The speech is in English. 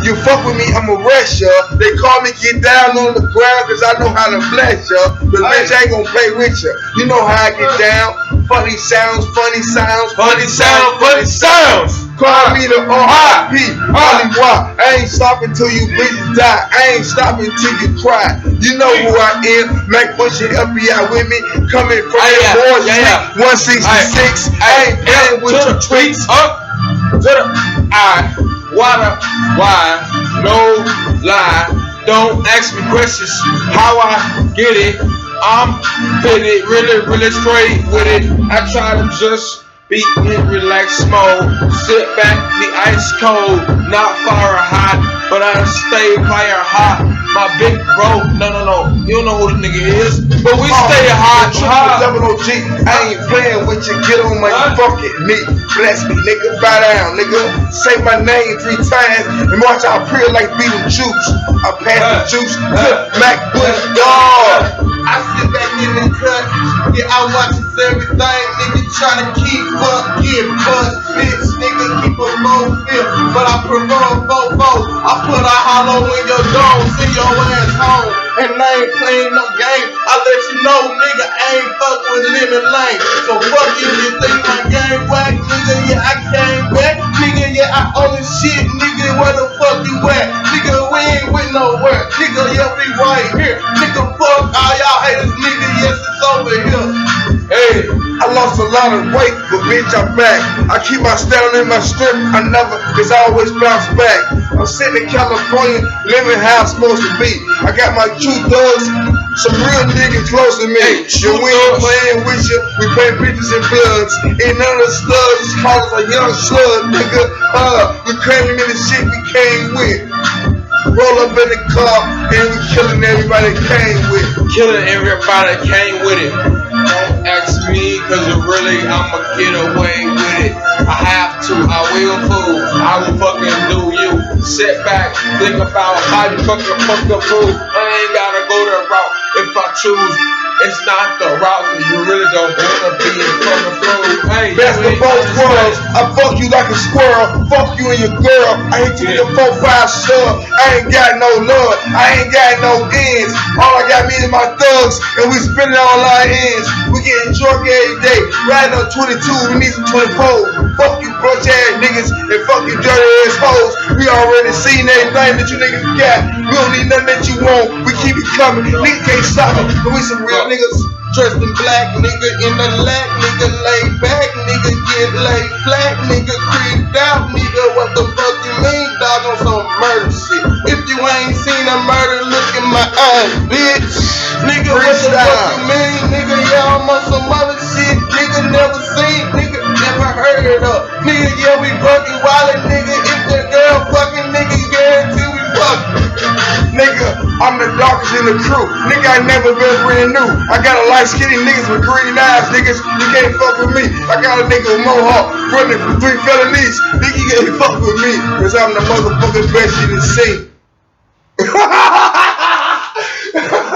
You fuck with me, I'ma arrest ya. They call me get down on the ground cause I know how to bless ya. But bitch, I ain't gonna play with ya. You know how I get down. Funny sounds, funny sounds, funny sounds, funny sounds. Call me the R.I.P. Hollywood. I ain't stopping till you bitches die. I ain't stopping till you cry. You know who I am. Mac pushing FBI with me. Coming from the boys. 166. I ain't playing with your tweets. Up to the I. Why? No lie. Don't ask me questions. How I get it. I'm fitted, really straight with it. I try to just be in relaxed mode. Sit back, be ice cold, not fire hot, but I stay fire hot. My big bro, no, you don't know who the nigga is, but we stay hot. Double OG, I ain't playing with you. Get on my fucking knee. Bless me, nigga. Bow down, nigga. Say my name 3 times and watch I pray like Beetlejuice. I pass the juice to Mac Bush, dog. I sit back in the cut, yeah, I watches everything, nigga, tryna keep up, get bust, bitch, nigga, keep a low feel, but I prefer a 4-4. I put a hollow in your dome, send your ass home, and I ain't playing no game. I let you know, nigga, I ain't fuck with Lemon Lane, so fuck you think my game whack, nigga, yeah, I came back, nigga, yeah, I own this shit, nigga, where the fuck you at, nigga, we ain't with nowhere, nigga, yeah, we right here, nigga, fuck all y'all haters, nigga, yes, it's over here. Hey, I lost a lot of weight, but bitch, I'm back. I keep my stamina in my strip, cause I always bounce back. I'm sitting in California, living how I'm supposed to be. I got my true thugs, some real niggas close to me. Hey, we ain't playing with you, we playing bitches and bloods. Ain't none of the studs just call us a young slug, nigga. We cramming in the shit we came with. Roll up in the car and we killing everybody that came with it. Killing everybody that came with it. Don't ask me, cause really I'ma get away with it. I have to, I will fool, I will fucking do you. Sit back, think about how you fucking fuck the fool. I ain't gotta go the route if I choose. It's not the route that you really don't wanna be in front of the Hey, best of both worlds. I fuck you like a squirrel. Fuck you and your girl. I hit you with a 4-5 shove. I ain't got no love. I ain't got no ends. All I got me is my thugs, and we spinning all our ends. We getting drunk every day. Riding on 22, we need some 24. Fuck you bunch ass niggas and fuck you dirty ass hoes. We already seen everything that you niggas got. We don't need nothing that you want. We keep it coming. Niggas can't stop it. But we some real niggas dressed in black. Nigga in the lack. Nigga laid back. Nigga get laid flat. Nigga creeped out. Nigga, what the fuck you mean, dog? On some murder shit. If you ain't seen a murder, look in my eyes, bitch. Nigga, what the fuck you mean? Nigga, yeah, I'm on some other shit. Nigga never seen. Nigga never heard of. Nigga, yeah, we fucking wildin'. Nigga, if the girl fucking, nigga, guarantee we fucking. Nigga, I'm the darkest in the crew. Nigga, I never been brand new. I got a light skinny niggas with green eyes. Niggas, you can't fuck with me. I got a nigga with mohawk running from 3 felonies. Nigga, you can't fuck with me. Cause I'm the motherfucking best you done seen.